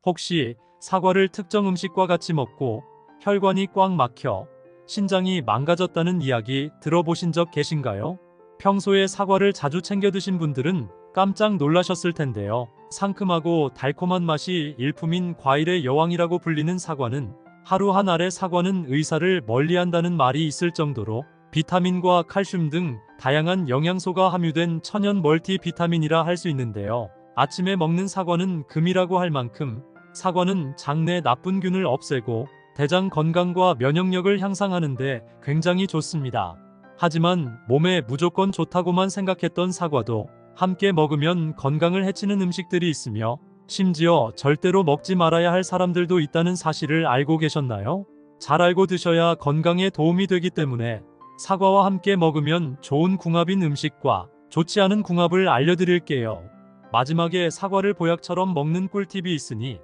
혹시 사과를 특정 음식과 같이 먹고 혈관이 꽉 막혀 신장이 망가졌다는 이야기 들어보신 적 계신가요? 평소에 사과를 자주 챙겨 드신 분들은 깜짝 놀라셨을 텐데요. 상큼하고 달콤한 맛이 일품인 과일의 여왕이라고 불리는 사과는 하루 한 알의 사과는 의사를 멀리한다는 말이 있을 정도로 비타민과 칼슘 등 다양한 영양소가 함유된 천연 멀티비타민이라 할 수 있는데요. 아침에 먹는 사과는 금이라고 할 만큼 사과는 장내 나쁜 균을 없애고 대장 건강과 면역력을 향상하는 데 굉장히 좋습니다. 하지만 몸에 무조건 좋다고만 생각했던 사과도 함께 먹으면 건강을 해치는 음식들이 있으며 심지어 절대로 먹지 말아야 할 사람들도 있다는 사실을 알고 계셨나요? 잘 알고 드셔야 건강에 도움이 되기 때문에 사과와 함께 먹으면 좋은 궁합인 음식과 좋지 않은 궁합을 알려드릴게요. 마지막에 사과를 보약처럼 먹는 꿀팁이 있으니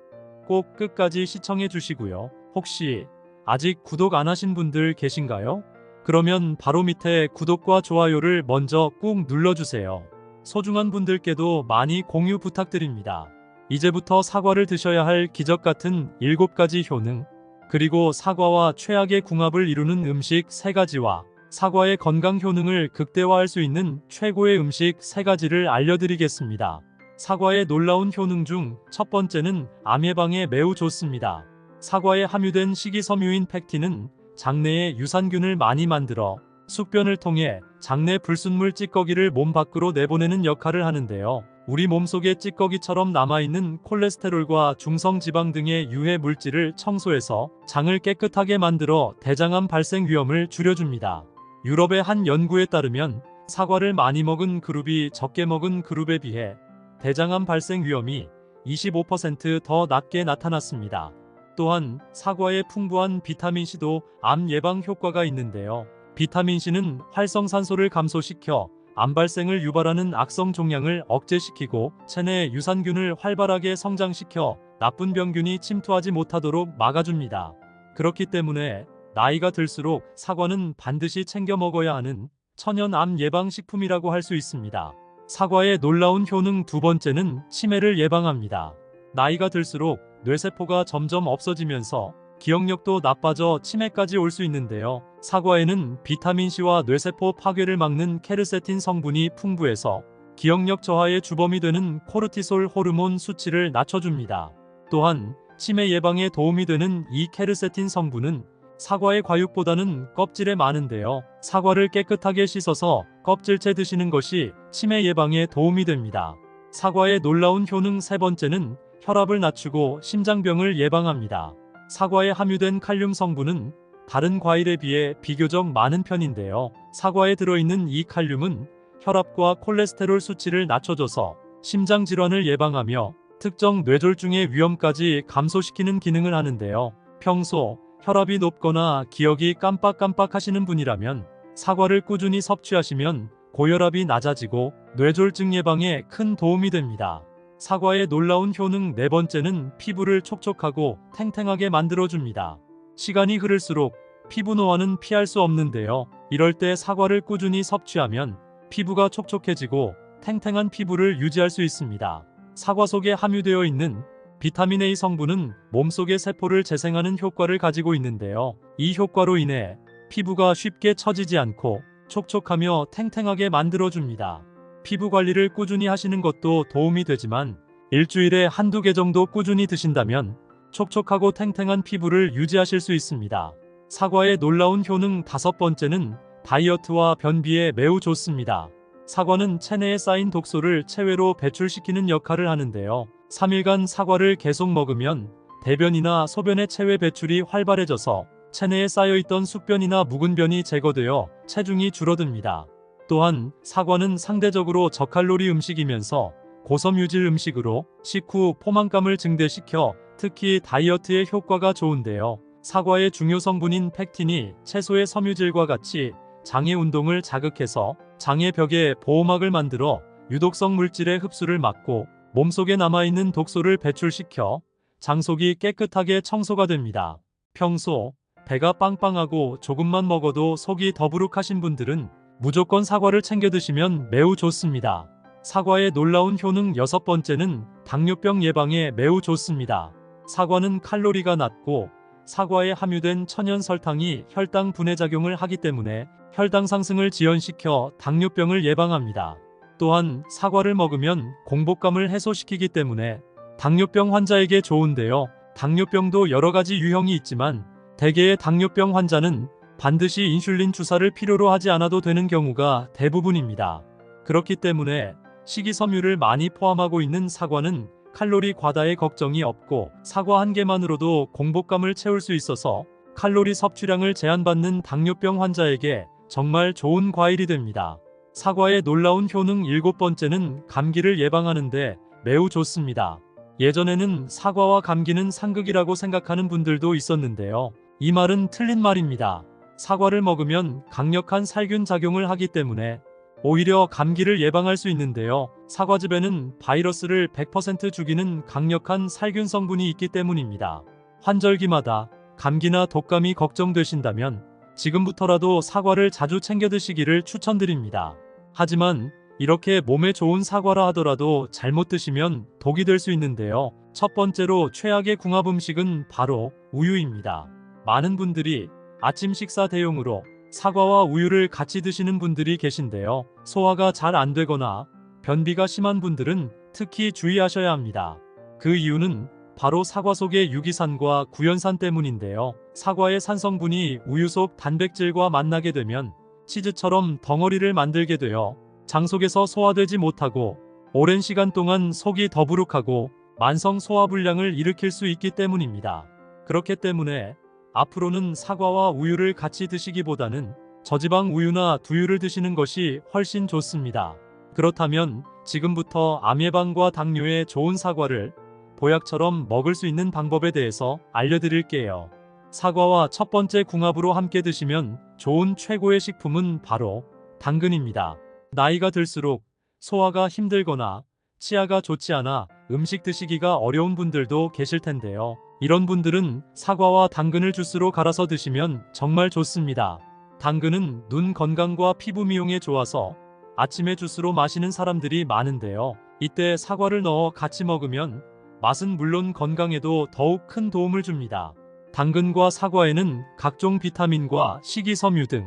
꼭 끝까지 시청해 주시고요. 혹시 아직 구독 안 하신 분들 계신가요? 그러면 바로 밑에 구독과 좋아요를 먼저 꾹 눌러주세요. 소중한 분들께도 많이 공유 부탁드립니다. 이제부터 사과를 드셔야 할 기적 같은 7가지 효능, 그리고 사과와 최악의 궁합을 이루는 음식 3가지와 사과의 건강 효능을 극대화할 수 있는 최고의 음식 3가지를 알려드리겠습니다. 사과의 놀라운 효능 중 첫 번째는 암 예방에 매우 좋습니다. 사과에 함유된 식이섬유인 팩틴은 장내에 유산균을 많이 만들어 숙변을 통해 장내 불순물 찌꺼기를 몸 밖으로 내보내는 역할을 하는데요. 우리 몸속에 찌꺼기처럼 남아있는 콜레스테롤과 중성지방 등의 유해 물질을 청소해서 장을 깨끗하게 만들어 대장암 발생 위험을 줄여줍니다. 유럽의 한 연구에 따르면 사과를 많이 먹은 그룹이 적게 먹은 그룹에 비해 대장암 발생 위험이 25% 더 낮게 나타났습니다. 또한 사과에 풍부한 비타민C도 암 예방 효과가 있는데요. 비타민C는 활성산소를 감소시켜 암 발생을 유발하는 악성 종양을 억제시키고 체내 유산균을 활발하게 성장시켜 나쁜 병균이 침투하지 못하도록 막아줍니다. 그렇기 때문에 나이가 들수록 사과는 반드시 챙겨 먹어야 하는 천연 암 예방 식품이라고 할 수 있습니다. 사과의 놀라운 효능 두 번째는 치매를 예방합니다. 나이가 들수록 뇌세포가 점점 없어지면서 기억력도 나빠져 치매까지 올 수 있는데요. 사과에는 비타민C와 뇌세포 파괴를 막는 케르세틴 성분이 풍부해서 기억력 저하의 주범이 되는 코르티솔 호르몬 수치를 낮춰줍니다. 또한 치매 예방에 도움이 되는 이 케르세틴 성분은 사과의 과육보다는 껍질에 많은데요. 사과를 깨끗하게 씻어서 껍질째 드시는 것이 치매 예방에 도움이 됩니다. 사과의 놀라운 효능 세 번째는 혈압을 낮추고 심장병을 예방합니다. 사과에 함유된 칼륨 성분은 다른 과일에 비해 비교적 많은 편인데요. 사과에 들어있는 이 칼륨은 혈압과 콜레스테롤 수치를 낮춰줘서 심장 질환을 예방하며 특정 뇌졸중의 위험까지 감소시키는 기능을 하는데요. 평소 혈압이 높거나 기억이 깜빡깜빡 하시는 분이라면 사과를 꾸준히 섭취하시면 고혈압이 낮아지고 뇌졸중 예방에 큰 도움이 됩니다. 사과의 놀라운 효능 네 번째는 피부를 촉촉하고 탱탱하게 만들어줍니다. 시간이 흐를수록 피부 노화는 피할 수 없는데요. 이럴 때 사과를 꾸준히 섭취하면 피부가 촉촉해지고 탱탱한 피부를 유지할 수 있습니다. 사과 속에 함유되어 있는 비타민 A 성분은 몸속의 세포를 재생하는 효과를 가지고 있는데요. 이 효과로 인해 피부가 쉽게 처지지 않고 촉촉하며 탱탱하게 만들어줍니다. 피부 관리를 꾸준히 하시는 것도 도움이 되지만 일주일에 한두 개 정도 꾸준히 드신다면 촉촉하고 탱탱한 피부를 유지하실 수 있습니다. 사과의 놀라운 효능 다섯 번째는 다이어트와 변비에 매우 좋습니다. 사과는 체내에 쌓인 독소를 체외로 배출시키는 역할을 하는데요. 3일간 사과를 계속 먹으면 대변이나 소변의 체외 배출이 활발해져서 체내에 쌓여있던 숙변이나 묵은 변이 제거되어 체중이 줄어듭니다. 또한 사과는 상대적으로 저칼로리 음식이면서 고섬유질 음식으로 식후 포만감을 증대시켜 특히 다이어트에 효과가 좋은데요. 사과의 중요 성분인 팩틴이 채소의 섬유질과 같이 장의 운동을 자극해서 장의 벽에 보호막을 만들어 유독성 물질의 흡수를 막고 몸속에 남아있는 독소를 배출시켜 장 속이 깨끗하게 청소가 됩니다. 평소 배가 빵빵하고 조금만 먹어도 속이 더부룩하신 분들은 무조건 사과를 챙겨 드시면 매우 좋습니다. 사과의 놀라운 효능 여섯 번째는 당뇨병 예방에 매우 좋습니다. 사과는 칼로리가 낮고 사과에 함유된 천연 설탕이 혈당 분해 작용을 하기 때문에 혈당 상승을 지연시켜 당뇨병을 예방합니다. 또한 사과를 먹으면 공복감을 해소시키기 때문에 당뇨병 환자에게 좋은데요. 당뇨병도 여러 가지 유형이 있지만 대개의 당뇨병 환자는 반드시 인슐린 주사를 필요로 하지 않아도 되는 경우가 대부분입니다. 그렇기 때문에 식이섬유를 많이 포함하고 있는 사과는 칼로리 과다의 걱정이 없고 사과 한 개만으로도 공복감을 채울 수 있어서 칼로리 섭취량을 제한받는 당뇨병 환자에게 정말 좋은 과일이 됩니다. 사과의 놀라운 효능 7번째는 감기를 예방하는데 매우 좋습니다. 예전에는 사과와 감기는 상극이라고 생각하는 분들도 있었는데요. 이 말은 틀린 말입니다. 사과를 먹으면 강력한 살균 작용을 하기 때문에 오히려 감기를 예방할 수 있는데요. 사과즙에는 바이러스를 100% 죽이는 강력한 살균 성분이 있기 때문입니다. 환절기마다 감기나 독감이 걱정되신다면 지금부터라도 사과를 자주 챙겨 드시기를 추천드립니다. 하지만 이렇게 몸에 좋은 사과라 하더라도 잘못 드시면 독이 될 수 있는데요. 첫 번째로 최악의 궁합 음식은 바로 우유입니다. 많은 분들이 아침 식사 대용으로 사과와 우유를 같이 드시는 분들이 계신데요. 소화가 잘 안 되거나 변비가 심한 분들은 특히 주의하셔야 합니다. 그 이유는 바로 사과 속의 유기산과 구연산 때문인데요. 사과의 산성분이 우유 속 단백질과 만나게 되면 치즈처럼 덩어리를 만들게 되어 장 속에서 소화되지 못하고 오랜 시간 동안 속이 더부룩하고 만성 소화불량을 일으킬 수 있기 때문입니다. 그렇기 때문에 앞으로는 사과와 우유를 같이 드시기보다는 저지방 우유나 두유를 드시는 것이 훨씬 좋습니다. 그렇다면 지금부터 암 예방과 당뇨에 좋은 사과를 보약처럼 먹을 수 있는 방법에 대해서 알려드릴게요. 사과와 첫 번째 궁합으로 함께 드시면 좋은 최고의 식품은 바로 당근입니다. 나이가 들수록 소화가 힘들거나 치아가 좋지 않아 음식 드시기가 어려운 분들도 계실 텐데요. 이런 분들은 사과와 당근을 주스로 갈아서 드시면 정말 좋습니다. 당근은 눈 건강과 피부 미용에 좋아서 아침에 주스로 마시는 사람들이 많은데요. 이때 사과를 넣어 같이 먹으면 맛은 물론 건강에도 더욱 큰 도움을 줍니다. 당근과 사과에는 각종 비타민과 식이섬유 등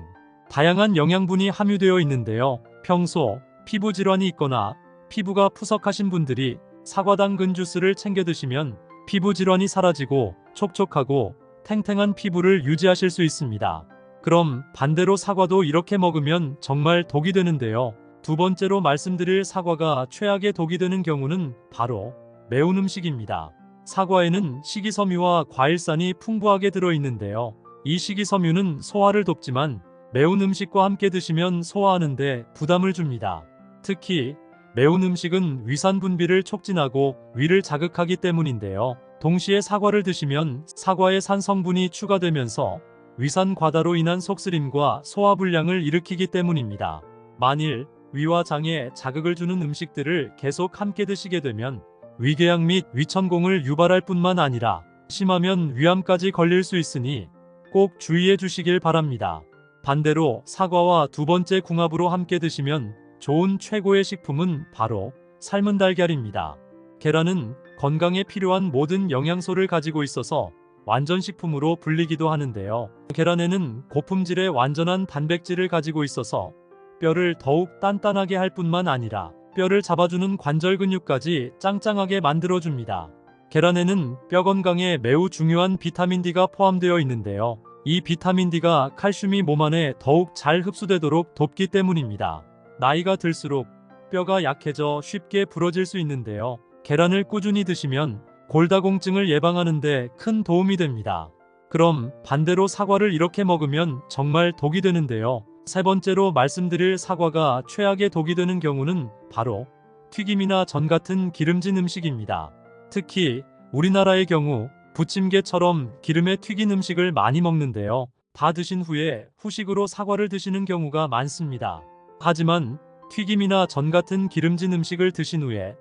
다양한 영양분이 함유되어 있는데요. 평소 피부 질환이 있거나 피부가 푸석하신 분들이 사과 당근 주스를 챙겨 드시면 피부 질환이 사라지고 촉촉하고 탱탱한 피부를 유지하실 수 있습니다. 그럼 반대로 사과도 이렇게 먹으면 정말 독이 되는데요. 두 번째로 말씀드릴 사과가 최악의 독이 되는 경우는 바로 매운 음식입니다. 사과에는 식이섬유와 과일산이 풍부하게 들어있는데요. 이 식이섬유는 소화를 돕지만 매운 음식과 함께 드시면 소화하는데 부담을 줍니다. 특히 매운 음식은 위산 분비를 촉진하고 위를 자극하기 때문인데요. 동시에 사과를 드시면 사과의 산 성분이 추가되면서 위산 과다로 인한 속쓰림과 소화불량을 일으키기 때문입니다. 만일 위와 장에 자극을 주는 음식들을 계속 함께 드시게 되면 위궤양 및 위천공을 유발할 뿐만 아니라 심하면 위암까지 걸릴 수 있으니 꼭 주의해 주시길 바랍니다. 반대로 사과와 두 번째 궁합으로 함께 드시면 좋은 최고의 식품은 바로 삶은 달걀입니다. 계란은 건강에 필요한 모든 영양소를 가지고 있어서 완전식품으로 불리기도 하는데요. 계란에는 고품질의 완전한 단백질을 가지고 있어서 뼈를 더욱 단단하게 할 뿐만 아니라 뼈를 잡아주는 관절 근육까지 짱짱하게 만들어줍니다. 계란에는 뼈 건강에 매우 중요한 비타민 D가 포함되어 있는데요. 이 비타민 D가 칼슘이 몸 안에 더욱 잘 흡수되도록 돕기 때문입니다. 나이가 들수록 뼈가 약해져 쉽게 부러질 수 있는데요. 계란을 꾸준히 드시면 골다공증을 예방하는 데 큰 도움이 됩니다. 그럼 반대로 사과를 이렇게 먹으면 정말 독이 되는데요. 세 번째로 말씀드릴 사과가 최악의 독이 되는 경우는 바로 튀김이나 전 같은 기름진 음식입니다. 특히 우리나라의 경우 부침개처럼 기름에 튀긴 음식을 많이 먹는데요. 다 드신 후에 후식으로 사과를 드시는 경우가 많습니다. 하지만 튀김이나 전 같은 기름진 음식을 드신 후에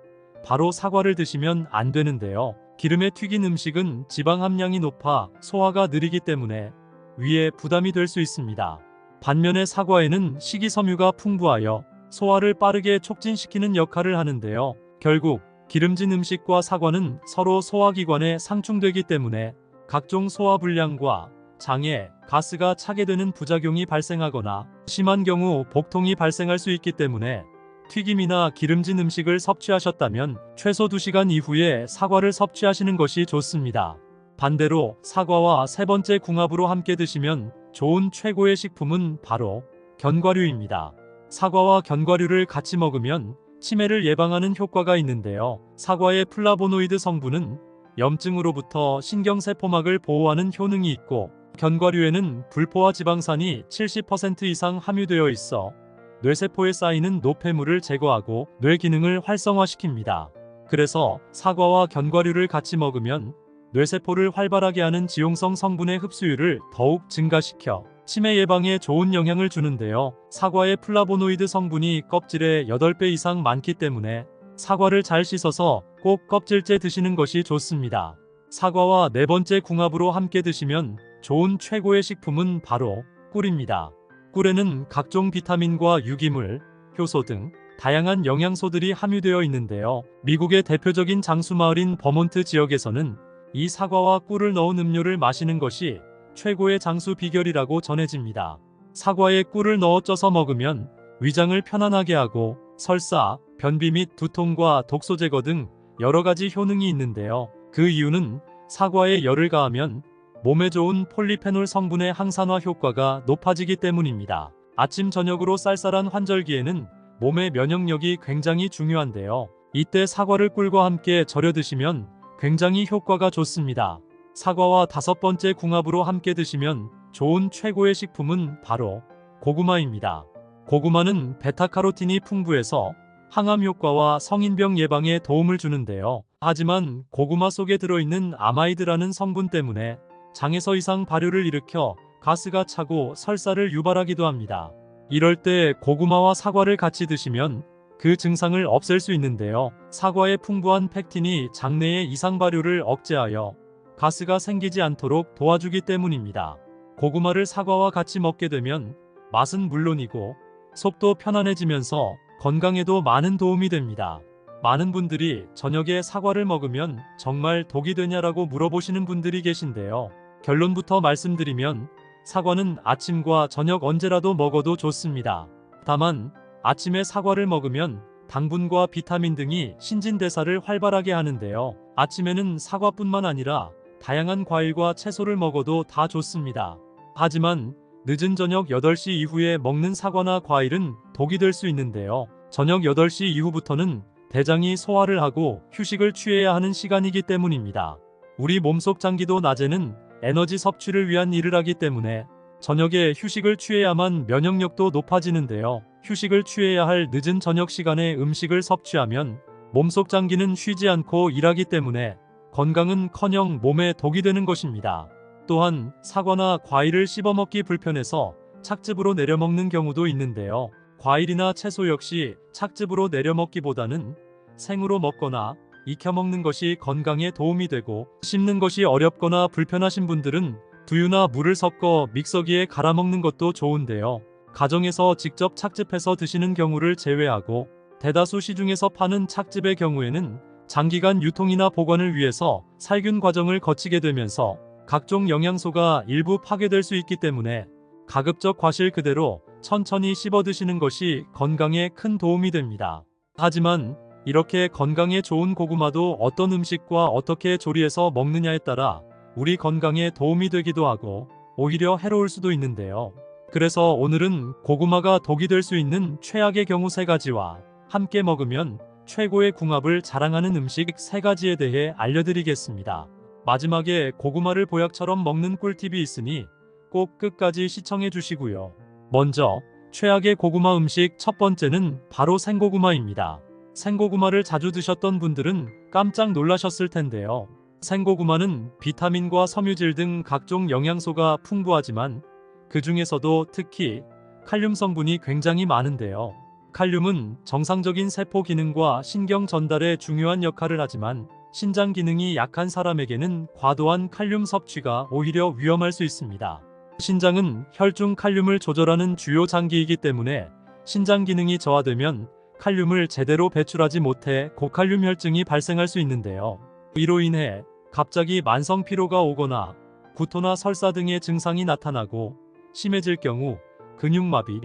바로 사과를 드시면 안 되는데요. 기름에 튀긴 음식은 지방 함량이 높아 소화가 느리기 때문에 위에 부담이 될 수 있습니다. 반면에 사과에는 식이섬유가 풍부하여 소화를 빠르게 촉진시키는 역할을 하는데요. 결국 기름진 음식과 사과는 서로 소화기관에 상충되기 때문에 각종 소화불량과 장에 가스가 차게 되는 부작용이 발생하거나 심한 경우 복통이 발생할 수 있기 때문에 튀김이나 기름진 음식을 섭취하셨다면 최소 2시간 이후에 사과를 섭취하시는 것이 좋습니다. 반대로 사과와 세 번째 궁합으로 함께 드시면 좋은 최고의 식품은 바로 견과류입니다. 사과와 견과류를 같이 먹으면 치매를 예방하는 효과가 있는데요. 사과의 플라보노이드 성분은 염증으로부터 신경세포막을 보호하는 효능이 있고, 견과류에는 불포화 지방산이 70% 이상 함유되어 있어 뇌세포에 쌓이는 노폐물을 제거하고 뇌 기능을 활성화시킵니다. 그래서 사과와 견과류를 같이 먹으면 뇌세포를 활발하게 하는 지용성 성분의 흡수율을 더욱 증가시켜 치매 예방에 좋은 영향을 주는데요. 사과의 플라보노이드 성분이 껍질의 8배 이상 많기 때문에 사과를 잘 씻어서 꼭 껍질째 드시는 것이 좋습니다. 사과와 네 번째 궁합으로 함께 드시면 좋은 최고의 식품은 바로 꿀입니다. 꿀에는 각종 비타민과 유기물, 효소 등 다양한 영양소들이 함유되어 있는데요. 미국의 대표적인 장수마을인 버몬트 지역에서는 이 사과와 꿀을 넣은 음료를 마시는 것이 최고의 장수 비결이라고 전해집니다. 사과에 꿀을 넣어 쪄서 먹으면 위장을 편안하게 하고 설사, 변비 및 두통과 독소 제거 등 여러 가지 효능이 있는데요. 그 이유는 사과에 열을 가하면 몸에 좋은 폴리페놀 성분의 항산화 효과가 높아지기 때문입니다. 아침 저녁으로 쌀쌀한 환절기에는 몸의 면역력이 굉장히 중요한데요. 이때 사과를 꿀과 함께 절여 드시면 굉장히 효과가 좋습니다. 사과와 다섯 번째 궁합으로 함께 드시면 좋은 최고의 식품은 바로 고구마입니다. 고구마는 베타카로틴이 풍부해서 항암 효과와 성인병 예방에 도움을 주는데요. 하지만 고구마 속에 들어있는 아마이드라는 성분 때문에 장에서 이상 발효를 일으켜 가스가 차고 설사를 유발하기도 합니다. 이럴 때 고구마와 사과를 같이 드시면 그 증상을 없앨 수 있는데요. 사과의 풍부한 펙틴이 장내의 이상 발효를 억제하여 가스가 생기지 않도록 도와주기 때문입니다. 고구마를 사과와 같이 먹게 되면 맛은 물론이고 속도 편안해지면서 건강에도 많은 도움이 됩니다. 많은 분들이 저녁에 사과를 먹으면 정말 독이 되냐라고 물어보시는 분들이 계신데요. 결론부터 말씀드리면 사과는 아침과 저녁 언제라도 먹어도 좋습니다. 다만 아침에 사과를 먹으면 당분과 비타민 등이 신진대사를 활발하게 하는데요. 아침에는 사과뿐만 아니라 다양한 과일과 채소를 먹어도 다 좋습니다. 하지만 늦은 저녁 8시 이후에 먹는 사과나 과일은 독이 될 수 있는데요. 저녁 8시 이후부터는 대장이 소화를 하고 휴식을 취해야 하는 시간이기 때문입니다. 우리 몸속 장기도 낮에는 에너지 섭취를 위한 일을 하기 때문에 저녁에 휴식을 취해야만 면역력도 높아지는데요. 휴식을 취해야 할 늦은 저녁 시간에 음식을 섭취하면 몸속 장기는 쉬지 않고 일하기 때문에 건강은커녕 몸에 독이 되는 것입니다. 또한 사과나 과일을 씹어먹기 불편해서 착즙으로 내려먹는 경우도 있는데요. 과일이나 채소 역시 착즙으로 내려먹기보다는 생으로 먹거나 익혀먹는 것이 건강에 도움이 되고, 씹는 것이 어렵거나 불편하신 분들은 두유나 물을 섞어 믹서기에 갈아먹는 것도 좋은데요. 가정에서 직접 착즙해서 드시는 경우를 제외하고 대다수 시중에서 파는 착즙의 경우에는 장기간 유통이나 보관을 위해서 살균 과정을 거치게 되면서 각종 영양소가 일부 파괴될 수 있기 때문에 가급적 과실 그대로 천천히 씹어 드시는 것이 건강에 큰 도움이 됩니다. 하지만 이렇게 건강에 좋은 고구마도 어떤 음식과 어떻게 조리해서 먹느냐에 따라 우리 건강에 도움이 되기도 하고 오히려 해로울 수도 있는데요. 그래서 오늘은 고구마가 독이 될 수 있는 최악의 경우 3가지와 함께 먹으면 최고의 궁합을 자랑하는 음식 3가지에 대해 알려드리겠습니다. 마지막에 고구마를 보약처럼 먹는 꿀팁이 있으니 꼭 끝까지 시청해 주시고요. 먼저 최악의 고구마 음식 첫 번째는 바로 생고구마입니다. 생고구마를 자주 드셨던 분들은 깜짝 놀라셨을 텐데요. 생고구마는 비타민과 섬유질 등 각종 영양소가 풍부하지만 그 중에서도 특히 칼륨 성분이 굉장히 많은데요. 칼륨은 정상적인 세포 기능과 신경 전달에 중요한 역할을 하지만 신장 기능이 약한 사람에게는 과도한 칼륨 섭취가 오히려 위험할 수 있습니다. 신장은 혈중 칼륨을 조절하는 주요 장기이기 때문에 신장 기능이 저하되면 칼륨을 제대로 배출하지 못해 고칼륨 혈증이 발생할 수 있는데요. 이로 인해 갑자기 만성 피로가 오거나 구토나 설사 등의 증상이 나타나고 심해질 경우 근육마비,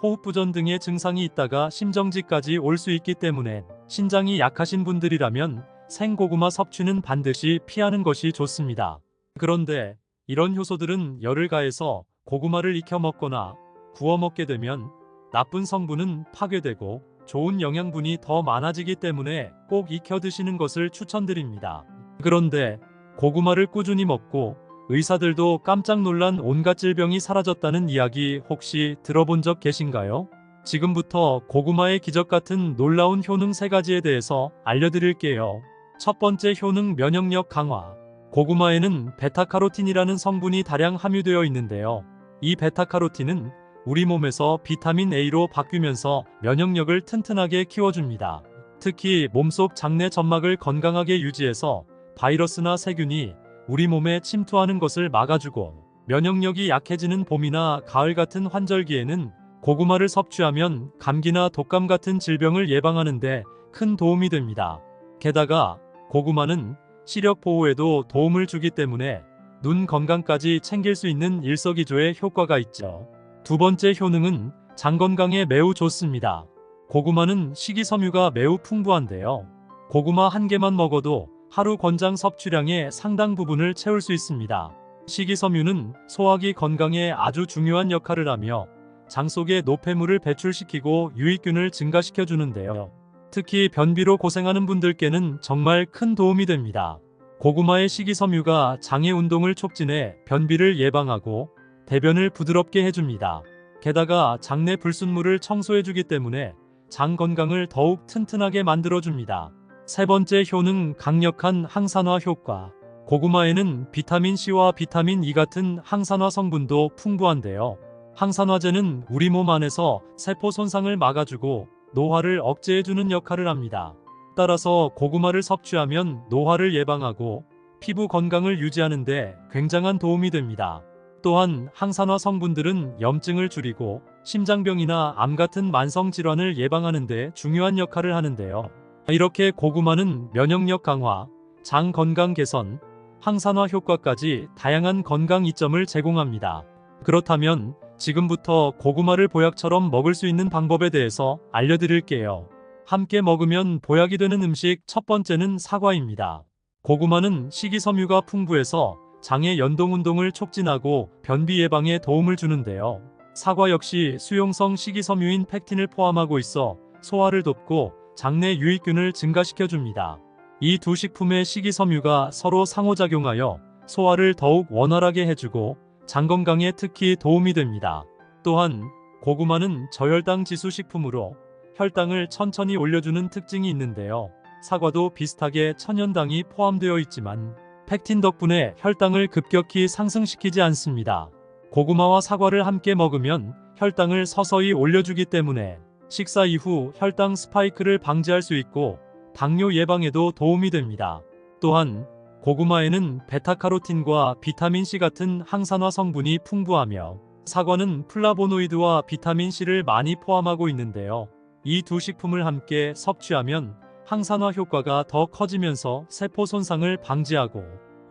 호흡부전 등의 증상이 있다가 심정지까지 올 수 있기 때문에 신장이 약하신 분들이라면 생고구마 섭취는 반드시 피하는 것이 좋습니다. 그런데 이런 효소들은 열을 가해서 고구마를 익혀 먹거나 구워 먹게 되면 나쁜 성분은 파괴되고 좋은 영양분이 더 많아지기 때문에 꼭 익혀 드시는 것을 추천드립니다. 그런데 고구마를 꾸준히 먹고 의사들도 깜짝 놀란 온갖 질병이 사라졌다는 이야기 혹시 들어본 적 계신가요? 지금부터 고구마의 기적 같은 놀라운 효능 3가지에 대해서 알려드릴게요. 첫 번째 효능 면역력 강화. 고구마에는 베타카로틴이라는 성분이 다량 함유되어 있는데요. 이 베타카로틴은 우리 몸에서 비타민 A로 바뀌면서 면역력을 튼튼하게 키워줍니다. 특히 몸속 장내 점막을 건강하게 유지해서 바이러스나 세균이 우리 몸에 침투하는 것을 막아주고 면역력이 약해지는 봄이나 가을 같은 환절기에는 고구마를 섭취하면 감기나 독감 같은 질병을 예방하는 데 큰 도움이 됩니다. 게다가 고구마는 시력 보호에도 도움을 주기 때문에 눈 건강까지 챙길 수 있는 일석이조의 효과가 있죠. 두 번째 효능은 장 건강에 매우 좋습니다. 고구마는 식이섬유가 매우 풍부한데요. 고구마 한 개만 먹어도 하루 권장 섭취량의 상당 부분을 채울 수 있습니다. 식이섬유는 소화기 건강에 아주 중요한 역할을 하며 장 속의 노폐물을 배출시키고 유익균을 증가시켜 주는데요. 특히 변비로 고생하는 분들께는 정말 큰 도움이 됩니다. 고구마의 식이섬유가 장의 운동을 촉진해 변비를 예방하고 대변을 부드럽게 해줍니다. 게다가 장내 불순물을 청소해주기 때문에 장 건강을 더욱 튼튼하게 만들어줍니다. 세 번째 효능 강력한 항산화 효과. 고구마에는 비타민C와 비타민 E 같은 항산화 성분도 풍부한데요. 항산화제는 우리 몸 안에서 세포 손상을 막아주고 노화를 억제해주는 역할을 합니다. 따라서 고구마를 섭취하면 노화를 예방하고 피부 건강을 유지하는 데 굉장한 도움이 됩니다. 또한 항산화 성분들은 염증을 줄이고 심장병이나 암 같은 만성 질환을 예방하는 데 중요한 역할을 하는데요. 이렇게 고구마는 면역력 강화, 장 건강 개선, 항산화 효과까지 다양한 건강 이점을 제공합니다. 그렇다면 지금부터 고구마를 보약처럼 먹을 수 있는 방법에 대해서 알려드릴게요. 함께 먹으면 보약이 되는 음식 첫 번째는 사과입니다. 고구마는 식이섬유가 풍부해서 장의 연동운동을 촉진하고 변비 예방에 도움을 주는데요. 사과 역시 수용성 식이섬유인 팩틴을 포함하고 있어 소화를 돕고 장내 유익균을 증가시켜줍니다. 이 두 식품의 식이섬유가 서로 상호작용하여 소화를 더욱 원활하게 해주고 장 건강에 특히 도움이 됩니다. 또한 고구마는 저혈당 지수 식품으로 혈당을 천천히 올려주는 특징이 있는데요. 사과도 비슷하게 천연당이 포함되어 있지만 팩틴 덕분에 혈당을 급격히 상승시키지 않습니다. 고구마와 사과를 함께 먹으면 혈당을 서서히 올려주기 때문에 식사 이후 혈당 스파이크를 방지할 수 있고 당뇨 예방에도 도움이 됩니다. 또한 고구마에는 베타카로틴과 비타민C 같은 항산화 성분이 풍부하며 사과는 플라보노이드와 비타민C를 많이 포함하고 있는데요. 이 두 식품을 함께 섭취하면 항산화 효과가 더 커지면서 세포 손상을 방지하고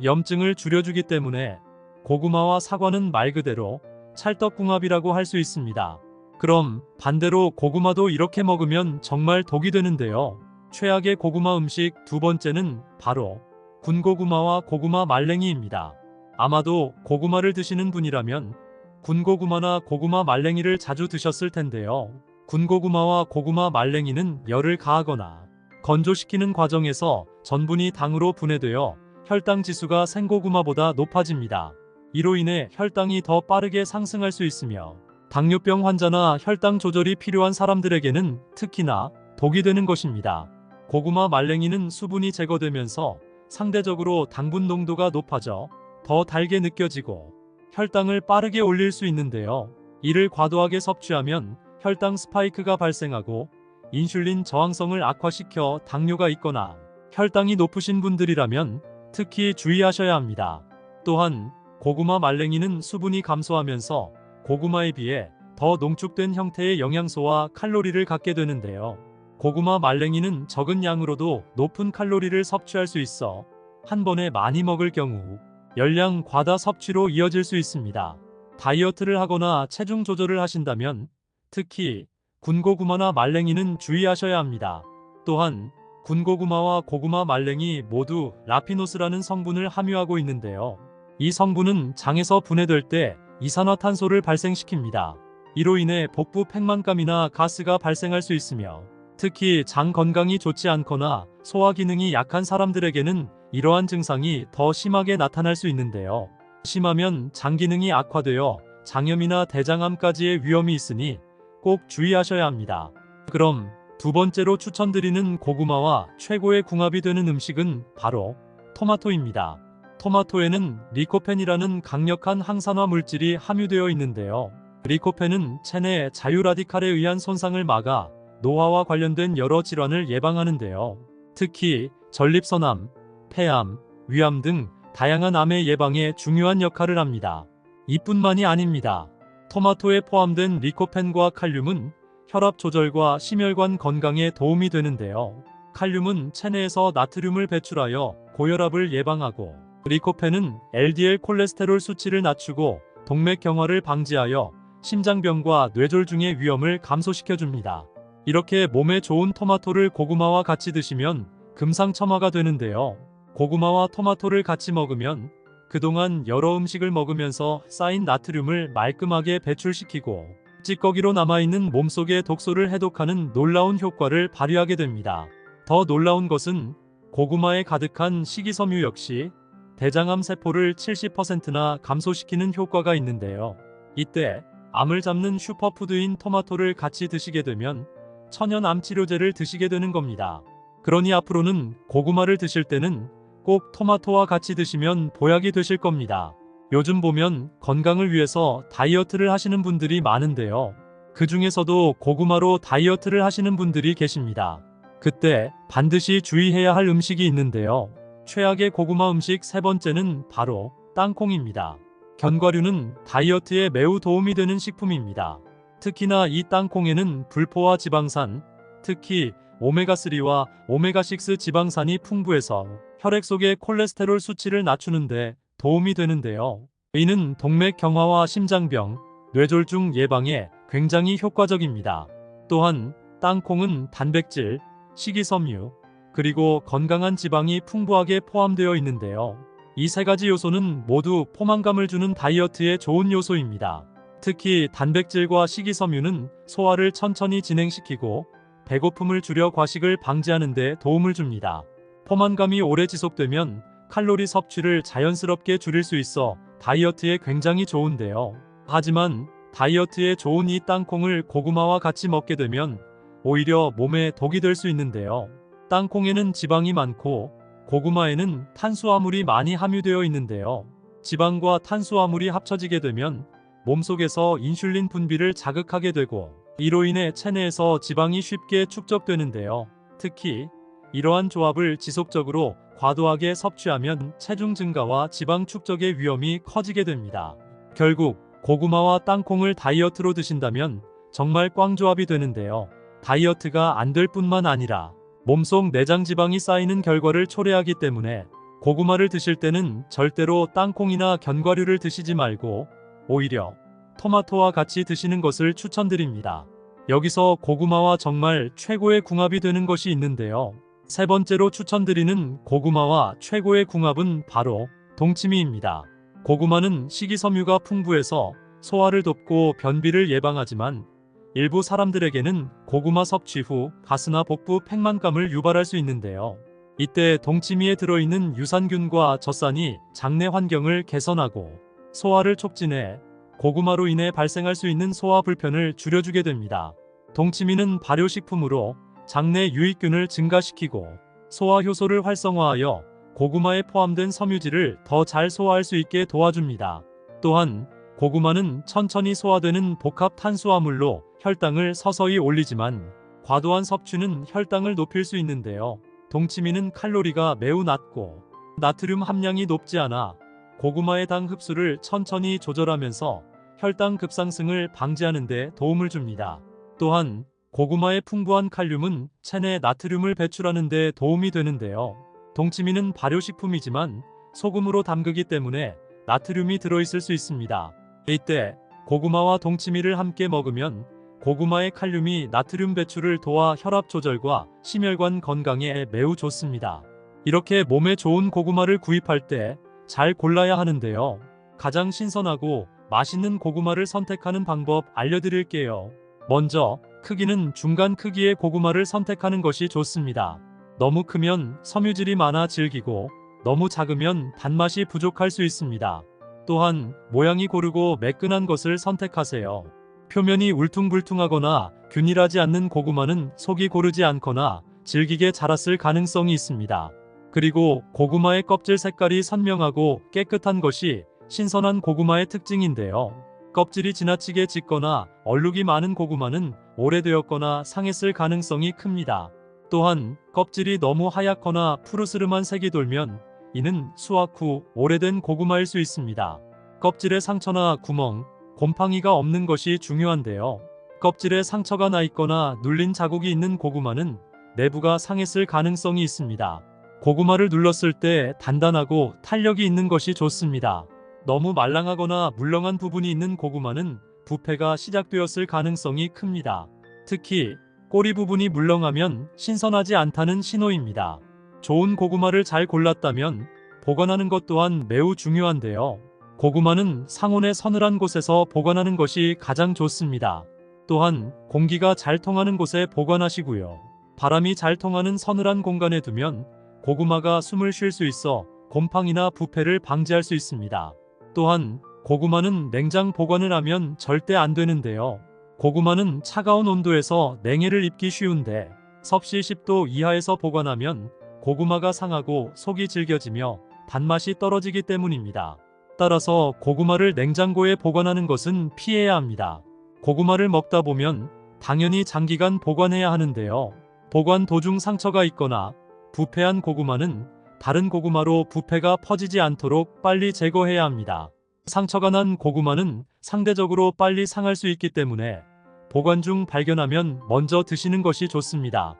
염증을 줄여주기 때문에 고구마와 사과는 말 그대로 찰떡궁합이라고 할 수 있습니다. 그럼 반대로 고구마도 이렇게 먹으면 정말 독이 되는데요. 최악의 고구마 음식 두 번째는 바로 군고구마와 고구마 말랭이입니다. 아마도 고구마를 드시는 분이라면 군고구마나 고구마 말랭이를 자주 드셨을 텐데요. 군고구마와 고구마 말랭이는 열을 가하거나 건조시키는 과정에서 전분이 당으로 분해되어 혈당 지수가 생고구마보다 높아집니다. 이로 인해 혈당이 더 빠르게 상승할 수 있으며 당뇨병 환자나 혈당 조절이 필요한 사람들에게는 특히나 독이 되는 것입니다. 고구마 말랭이는 수분이 제거되면서 상대적으로 당분 농도가 높아져 더 달게 느껴지고 혈당을 빠르게 올릴 수 있는데요. 이를 과도하게 섭취하면 혈당 스파이크가 발생하고 인슐린 저항성을 악화시켜 당뇨가 있거나 혈당이 높으신 분들이라면 특히 주의하셔야 합니다. 또한 고구마 말랭이는 수분이 감소하면서 고구마에 비해 더 농축된 형태의 영양소와 칼로리를 갖게 되는데요. 고구마 말랭이는 적은 양으로도 높은 칼로리를 섭취할 수 있어 한 번에 많이 먹을 경우 열량 과다 섭취로 이어질 수 있습니다. 다이어트를 하거나 체중 조절을 하신다면 특히 군고구마나 말랭이는 주의하셔야 합니다. 또한 군고구마와 고구마 말랭이 모두 라피노스라는 성분을 함유하고 있는데요. 이 성분은 장에서 분해될 때 이산화탄소를 발생시킵니다. 이로 인해 복부 팽만감이나 가스가 발생할 수 있으며 특히 장 건강이 좋지 않거나 소화 기능이 약한 사람들에게는 이러한 증상이 더 심하게 나타날 수 있는데요. 심하면 장 기능이 악화되어 장염이나 대장암까지의 위험이 있으니 꼭 주의하셔야 합니다. 그럼 두 번째로 추천드리는 고구마와 최고의 궁합이 되는 음식은 바로 토마토입니다. 토마토에는 리코펜이라는 강력한 항산화 물질이 함유되어 있는데요. 리코펜은 체내 자유라디칼에 의한 손상을 막아 노화와 관련된 여러 질환을 예방하는데요. 특히 전립선암, 폐암, 위암 등 다양한 암의 예방에 중요한 역할을 합니다. 이뿐만이 아닙니다. 토마토에 포함된 리코펜과 칼륨은 혈압 조절과 심혈관 건강에 도움이 되는데요. 칼륨은 체내에서 나트륨을 배출하여 고혈압을 예방하고 리코펜은 LDL 콜레스테롤 수치를 낮추고 동맥경화를 방지하여 심장병과 뇌졸중의 위험을 감소시켜줍니다. 이렇게 몸에 좋은 토마토를 고구마와 같이 드시면 금상첨화가 되는데요. 고구마와 토마토를 같이 먹으면 그동안 여러 음식을 먹으면서 쌓인 나트륨을 말끔하게 배출시키고 찌꺼기로 남아있는 몸속의 독소를 해독하는 놀라운 효과를 발휘하게 됩니다. 더 놀라운 것은 고구마에 가득한 식이섬유 역시 대장암 세포를 70%나 감소시키는 효과가 있는데요. 이때 암을 잡는 슈퍼푸드인 토마토를 같이 드시게 되면 천연 암 치료제를 드시게 되는 겁니다. 그러니 앞으로는 고구마를 드실 때는 꼭 토마토와 같이 드시면 보약이 되실 겁니다. 요즘 보면 건강을 위해서 다이어트를 하시는 분들이 많은데요. 그 중에서도 고구마로 다이어트를 하시는 분들이 계십니다. 그때 반드시 주의해야 할 음식이 있는데요. 최악의 고구마 음식 세 번째는 바로 땅콩입니다. 견과류는 다이어트에 매우 도움이 되는 식품입니다. 특히나 이 땅콩에는 불포화 지방산, 특히 오메가3와 오메가6 지방산이 풍부해서 혈액 속의 콜레스테롤 수치를 낮추는데 도움이 되는데요. 이는 동맥경화와 심장병, 뇌졸중 예방에 굉장히 효과적입니다. 또한 땅콩은 단백질, 식이섬유, 그리고 건강한 지방이 풍부하게 포함되어 있는데요. 이 세 가지 요소는 모두 포만감을 주는 다이어트에 좋은 요소입니다. 특히 단백질과 식이섬유는 소화를 천천히 진행시키고 배고픔을 줄여 과식을 방지하는 데 도움을 줍니다. 포만감이 오래 지속되면 칼로리 섭취를 자연스럽게 줄일 수 있어 다이어트에 굉장히 좋은데요. 하지만 다이어트에 좋은 이 땅콩을 고구마와 같이 먹게 되면 오히려 몸에 독이 될 수 있는데요. 땅콩에는 지방이 많고 고구마에는 탄수화물이 많이 함유되어 있는데요. 지방과 탄수화물이 합쳐지게 되면 몸속에서 인슐린 분비를 자극하게 되고 이로 인해 체내에서 지방이 쉽게 축적되는데요. 특히 이러한 조합을 지속적으로 과도하게 섭취하면 체중 증가와 지방 축적의 위험이 커지게 됩니다. 결국 고구마와 땅콩을 다이어트로 드신다면 정말 꽝조합이 되는데요. 다이어트가 안 될 뿐만 아니라 몸속 내장 지방이 쌓이는 결과를 초래하기 때문에 고구마를 드실 때는 절대로 땅콩이나 견과류를 드시지 말고 오히려 토마토와 같이 드시는 것을 추천드립니다. 여기서 고구마와 정말 최고의 궁합이 되는 것이 있는데요. 세 번째로 추천드리는 고구마와 최고의 궁합은 바로 동치미입니다. 고구마는 식이섬유가 풍부해서 소화를 돕고 변비를 예방하지만 일부 사람들에게는 고구마 섭취 후 가스나 복부 팽만감을 유발할 수 있는데요. 이때 동치미에 들어있는 유산균과 젖산이 장내 환경을 개선하고 소화를 촉진해 고구마로 인해 발생할 수 있는 소화 불편을 줄여주게 됩니다. 동치미는 발효식품으로 장내 유익균을 증가시키고 소화 효소를 활성화하여 고구마에 포함된 섬유질을 더 잘 소화할 수 있게 도와줍니다. 또한 고구마는 천천히 소화되는 복합 탄수화물로 혈당을 서서히 올리지만 과도한 섭취는 혈당을 높일 수 있는데요. 동치미는 칼로리가 매우 낮고 나트륨 함량이 높지 않아 고구마의 당 흡수를 천천히 조절하면서 혈당 급상승을 방지하는 데 도움을 줍니다. 또한 고구마의 풍부한 칼륨은 체내 나트륨을 배출하는 데 도움이 되는데요. 동치미는 발효식품이지만 소금으로 담그기 때문에 나트륨이 들어있을 수 있습니다. 이때 고구마와 동치미를 함께 먹으면 고구마의 칼륨이 나트륨 배출을 도와 혈압 조절과 심혈관 건강에 매우 좋습니다. 이렇게 몸에 좋은 고구마를 구입할 때 잘 골라야 하는데요. 가장 신선하고 맛있는 고구마를 선택하는 방법 알려드릴게요. 먼저 크기는 중간 크기의 고구마를 선택하는 것이 좋습니다. 너무 크면 섬유질이 많아 질기고 너무 작으면 단맛이 부족할 수 있습니다. 또한 모양이 고르고 매끈한 것을 선택하세요. 표면이 울퉁불퉁하거나 균일하지 않는 고구마는 속이 고르지 않거나 질기게 자랐을 가능성이 있습니다. 그리고 고구마의 껍질 색깔이 선명하고 깨끗한 것이 신선한 고구마의 특징인데요. 껍질이 지나치게 짙거나 얼룩이 많은 고구마는 오래되었거나 상했을 가능성이 큽니다. 또한 껍질이 너무 하얗거나 푸르스름한 색이 돌면 이는 수확 후 오래된 고구마일 수 있습니다. 껍질에 상처나 구멍, 곰팡이가 없는 것이 중요한데요. 껍질에 상처가 나 있거나 눌린 자국이 있는 고구마는 내부가 상했을 가능성이 있습니다. 고구마를 눌렀을 때 단단하고 탄력이 있는 것이 좋습니다. 너무 말랑하거나 물렁한 부분이 있는 고구마는 부패가 시작되었을 가능성이 큽니다. 특히 꼬리 부분이 물렁하면 신선하지 않다는 신호입니다. 좋은 고구마를 잘 골랐다면 보관하는 것 또한 매우 중요한데요. 고구마는 상온의 서늘한 곳에서 보관하는 것이 가장 좋습니다. 또한 공기가 잘 통하는 곳에 보관하시고요. 바람이 잘 통하는 서늘한 공간에 두면 고구마가 숨을 쉴 수 있어 곰팡이나 부패를 방지할 수 있습니다. 또한 고구마는 냉장 보관을 하면 절대 안 되는데요. 고구마는 차가운 온도에서 냉해를 입기 쉬운데 섭씨 10도 이하에서 보관하면 고구마가 상하고 속이 질겨지며 단맛이 떨어지기 때문입니다. 따라서 고구마를 냉장고에 보관하는 것은 피해야 합니다. 고구마를 먹다 보면 당연히 장기간 보관해야 하는데요. 보관 도중 상처가 있거나 부패한 고구마는 다른 고구마로 부패가 퍼지지 않도록 빨리 제거해야 합니다. 상처가 난 고구마는 상대적으로 빨리 상할 수 있기 때문에 보관 중 발견하면 먼저 드시는 것이 좋습니다.